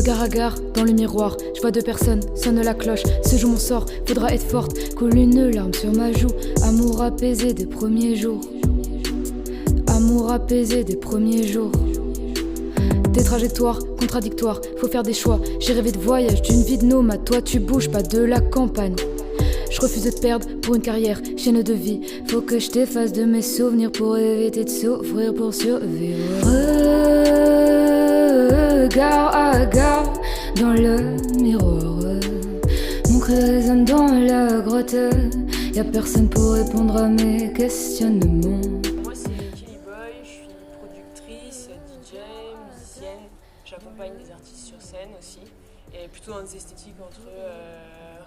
Regard à gare, dans le miroir, je vois deux personnes, sonne la cloche. Ce jour mon sort, faudra être forte. Coule une larme sur ma joue. Amour apaisé des premiers jours. Amour apaisé des premiers jours. Des trajectoires contradictoires, faut faire des choix. J'ai rêvé de voyage, d'une vie de nomade. Toi tu bouges pas de la campagne. Je refuse de te perdre pour une carrière, chaîne de vie. Faut que je t'efface de mes souvenirs pour éviter de souffrir, pour survivre. Regard à gare, dans le miroir. Mon cri résonne dans la grotte. Y'a personne pour répondre à mes questionnements. Moi c'est Kelly Boy, je suis productrice, DJ, musicienne. J'accompagne des artistes sur scène aussi. Et plutôt dans des esthétiques entre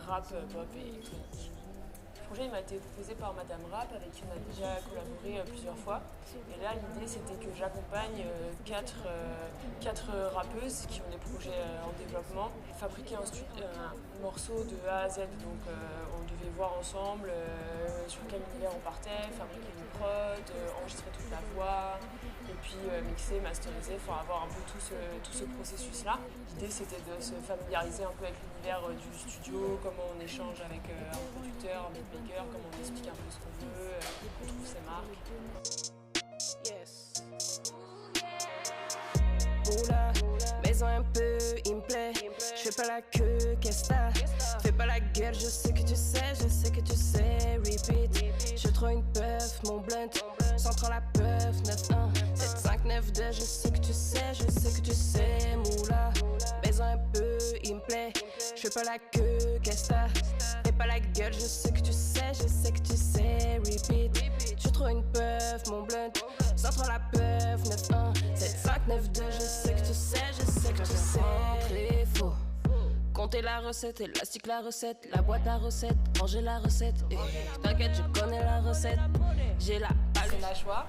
rap, pop et électronique. Le projet m'a été proposé par Madame Rap, avec qui on a déjà collaboré plusieurs fois. Et là, l'idée, c'était que j'accompagne quatre rappeuses qui ont des projets en développement, fabriquer un morceau de A à Z. Donc, on devait voir ensemble sur quel univers on partait, fabriquer une prod, enregistrer toute la voix, et puis mixer, masteriser, enfin avoir un peu tout ce processus-là. L'idée, c'était de se familiariser un peu avec l'univers du studio, comment on échange avec un producteur, un beatmaker, comment on explique un peu ce qu'on veut, on trouve ses marques. Yes. Moula, maison un peu, il me plaît. Je fais pas la queue, qu'est-ce que t'as? Fais pas la gueule, je sais que tu sais, repeat. Je trouve une puff, mon blunt, centre la puff, 9-1, 7-5-9-2, je sais que tu sais, moula, maison un peu, il me plaît. Je fais pas la queue, qu'est-ce que t'as? Fais pas la gueule, je sais que tu sais, repeat. Je trouve une puff, mon blunt, centre la puff, 9-1, 7-5-9-2, je sais que tu sais. Rentrer faux. Compter la recette, élastique la recette, la boîte à recettes, ranger la recette. Et t'inquiète, je connais la recette. J'ai la balle. C'est Najwa.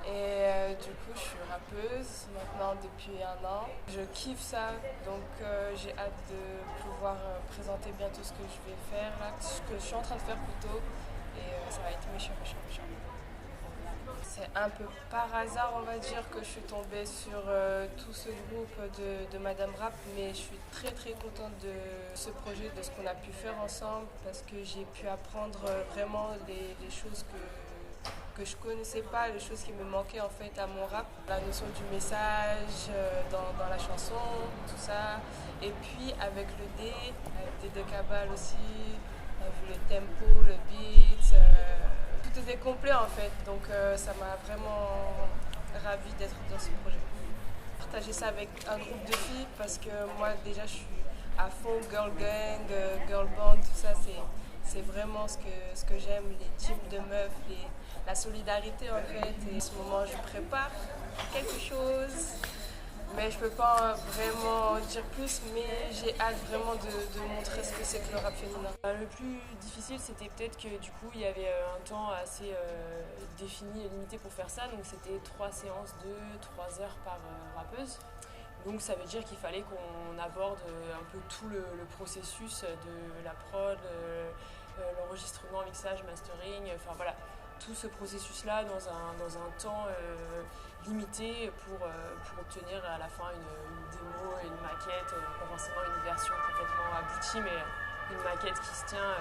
Et du coup, je suis rappeuse maintenant depuis 1 an. Je kiffe ça, donc j'ai hâte de pouvoir présenter bientôt ce que je vais faire là, ce que je suis en train de faire plutôt. Et ça va être méchant. C'est un peu par hasard, on va dire, que je suis tombée sur tout ce groupe de Madame Rap, mais je suis très contente de ce projet, de ce qu'on a pu faire ensemble, parce que j'ai pu apprendre vraiment les choses que je connaissais pas, les choses qui me manquaient en fait à mon rap. La notion du message dans la chanson, tout ça. Et puis avec le D, avec des Cabal aussi, avec le tempo, le beat. Tout était complet en fait, donc ça m'a vraiment ravie d'être dans ce projet. Partager ça avec un groupe de filles parce que moi déjà je suis à fond girl gang, girl band, tout ça c'est vraiment ce que j'aime, les types de meufs, la solidarité en fait. Et en ce moment je prépare quelque chose, mais je peux pas vraiment dire plus, mais j'ai hâte vraiment de montrer ce que c'est que le rap féminin. Le plus difficile, c'était peut-être que du coup il y avait un temps assez défini et limité pour faire ça, donc c'était 3 séances de 3 heures par rappeuse. Donc ça veut dire qu'il fallait qu'on aborde un peu tout le processus de la prod, l'enregistrement, mixage, mastering, enfin voilà, tout ce processus-là dans un temps limité pour obtenir à la fin une démo, une maquette, pas forcément une version complètement aboutie, mais une maquette qui se tient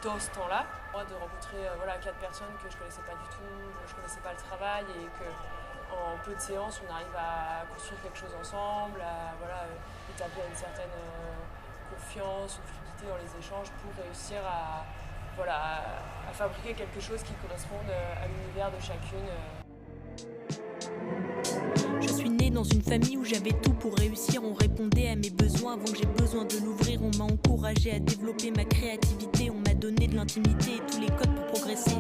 dans ce temps-là. Moi, de rencontrer 4 personnes que je ne connaissais pas du tout, dont je ne connaissais pas le travail, et qu'en peu de séances, on arrive à construire quelque chose ensemble, à établir une certaine confiance, une fluidité dans les échanges pour réussir à fabriquer quelque chose qui corresponde à l'univers de chacune. Je suis née dans une famille où j'avais tout pour réussir. On répondait à mes besoins avant que j'ai besoin de l'ouvrir. On m'a encouragé à développer ma créativité. On m'a donné de l'intimité et tous les codes pour progresser.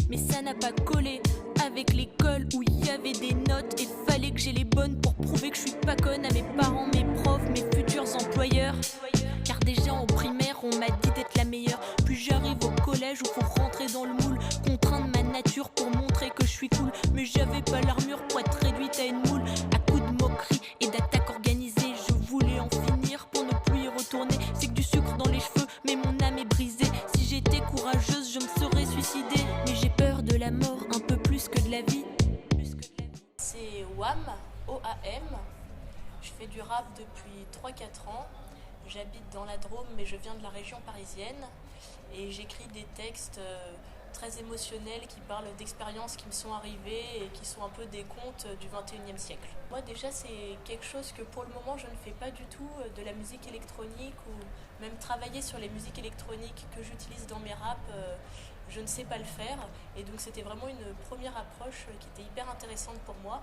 Mais ça n'a pas collé avec l'école où il y avait des notes et fallait que j'ai les bonnes pour prouver que je suis pas conne à mes parents, mes profs, mes futurs employeurs. Car déjà en primaire on m'a dit d'être la meilleure. Puis j'arrive au collège où faut rentrer dans le moule, contraindre ma nature pour montrer que je suis cool. Mais j'avais pas l'armure pour être réduite à une moule. À coups de moquerie et d'attaques organisées, je voulais en finir pour ne plus y retourner. C'est que du sucre dans les cheveux, mais mon âme est brisée. Si j'étais courageuse, je me serais suicidée. Mais j'ai peur de la mort un peu plus que de la vie. C'est WAM, O-A-M. Je fais du rap depuis 3-4 ans. J'habite dans la Drôme, mais je viens de la région parisienne. Et j'écris des textes très émotionnels qui parlent d'expériences qui me sont arrivées et qui sont un peu des contes du 21e siècle. Moi déjà c'est quelque chose que pour le moment je ne fais pas du tout, de la musique électronique ou même travailler sur les musiques électroniques que j'utilise dans mes raps, je ne sais pas le faire. Et donc c'était vraiment une première approche qui était hyper intéressante pour moi.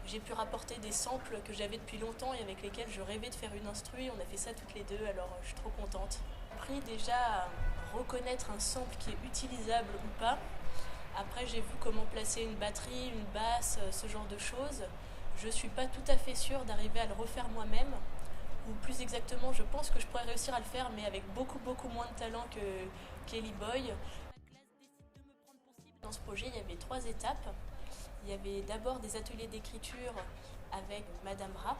J'ai pu rapporter des samples que j'avais depuis longtemps et avec lesquels je rêvais de faire une instru. On a fait ça toutes les deux, alors je suis trop contente. J'ai appris déjà à reconnaître un sample qui est utilisable ou pas. Après, j'ai vu comment placer une batterie, une basse, ce genre de choses. Je ne suis pas tout à fait sûre d'arriver à le refaire moi-même. Ou plus exactement, je pense que je pourrais réussir à le faire, mais avec beaucoup moins de talent que Kelly Boy. Dans ce projet, il y avait 3 étapes. Il y avait d'abord des ateliers d'écriture avec Madame Rap,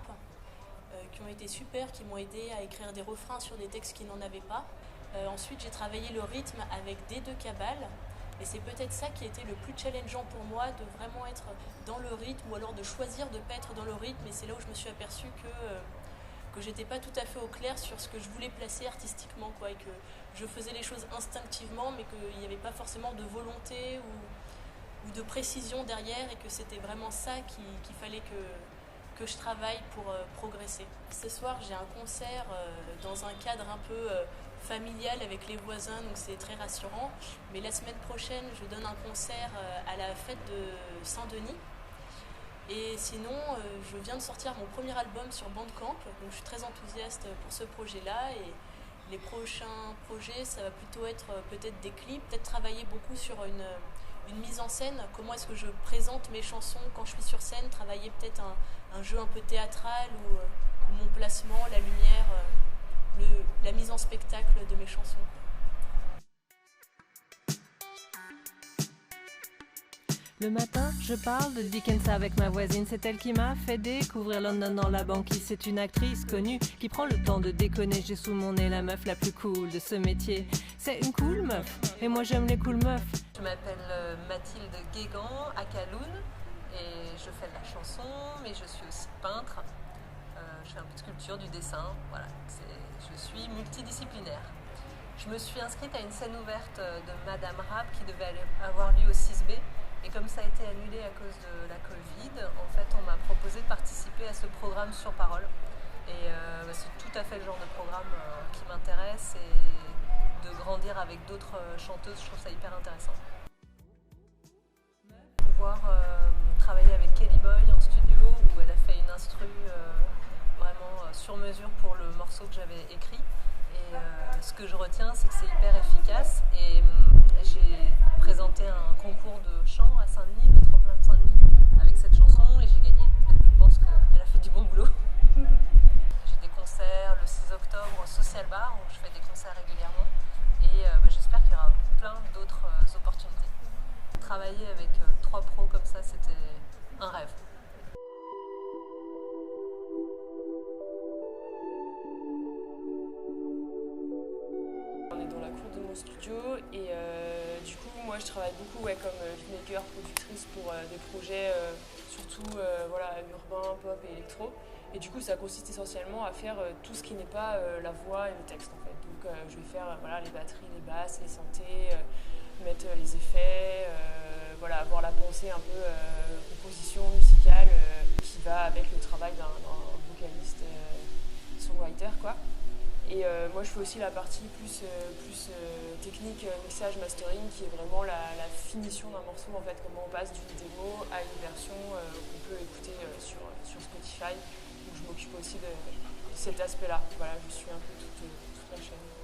qui ont été super, qui m'ont aidé à écrire des refrains sur des textes qui n'en avaient pas. Ensuite, j'ai travaillé le rythme avec D2 Cabal, et c'est peut-être ça qui a été le plus challengeant pour moi, de vraiment être dans le rythme, ou alors de choisir de ne pas être dans le rythme, et c'est là où je me suis aperçue que j'étais pas tout à fait au clair sur ce que je voulais placer artistiquement, quoi, et que je faisais les choses instinctivement, mais qu'il n'y avait pas forcément de volonté ou de précision derrière, et que c'était vraiment ça qu'il fallait que je travaille pour progresser. Ce soir, j'ai un concert dans un cadre un peu familial avec les voisins, donc c'est très rassurant. Mais la semaine prochaine, je donne un concert à la fête de Saint-Denis. Et sinon, je viens de sortir mon premier album sur Bandcamp, donc je suis très enthousiaste pour ce projet-là. Et les prochains projets, ça va plutôt être peut-être des clips, peut-être travailler beaucoup sur une mise en scène, comment est-ce que je présente mes chansons quand je suis sur scène, travailler peut-être un jeu un peu théâtral ou mon placement, la lumière, la mise en spectacle de mes chansons. Le matin, je parle de Dickens avec ma voisine. C'est elle qui m'a fait découvrir London dans la banquise. C'est une actrice connue qui prend le temps de déconner. J'ai sous mon nez la meuf la plus cool de ce métier. C'est une cool meuf, et moi j'aime les cool meufs. Je m'appelle Mathilde Guégan à Kaloun et je fais de la chanson, mais je suis aussi peintre. Je fais un peu de sculpture, du dessin. Voilà, je suis multidisciplinaire. Je me suis inscrite à une scène ouverte de Madame Rap qui devait avoir lieu au 6B. Et comme ça a été annulé à cause de la Covid, en fait, on m'a proposé de participer à ce programme sur parole. Et c'est tout à fait le genre de programme qui m'intéresse, et de grandir avec d'autres chanteuses, je trouve ça hyper intéressant. Pouvoir travailler avec Kelly Boy en studio, où elle a fait une instru vraiment sur mesure pour le morceau que j'avais écrit. Et ce que je retiens, c'est que c'est hyper efficace. Et j'ai présenté un concours de chant à Saint-Denis, le tremplin de Saint-Denis, avec cette chanson, et j'ai gagné. Donc je pense qu'elle a fait du bon boulot. J'ai des concerts le 6 octobre au Social Bar, où je fais des concerts régulièrement. Et j'espère qu'il y aura plein d'autres opportunités. Travailler avec 3 pros comme ça, c'était un rêve. On est dans la cour de mon studio et du coup moi je travaille beaucoup comme beatmaker, productrice pour des projets surtout urbains, pop et électro. Et du coup ça consiste essentiellement à faire tout ce qui n'est pas la voix et le texte en fait. Donc je vais faire les batteries, les basses, les synthés, mettre les effets, avoir la pensée un peu composition musicale qui va avec le travail d'un vocaliste songwriter quoi. Et moi je fais aussi la partie plus technique, mixage, mastering, qui est vraiment la finition d'un morceau en fait, comment on passe d'une démo à une version qu'on peut écouter sur Spotify. Donc je m'occupe aussi de cet aspect-là. Voilà, je suis un peu toute la chaîne.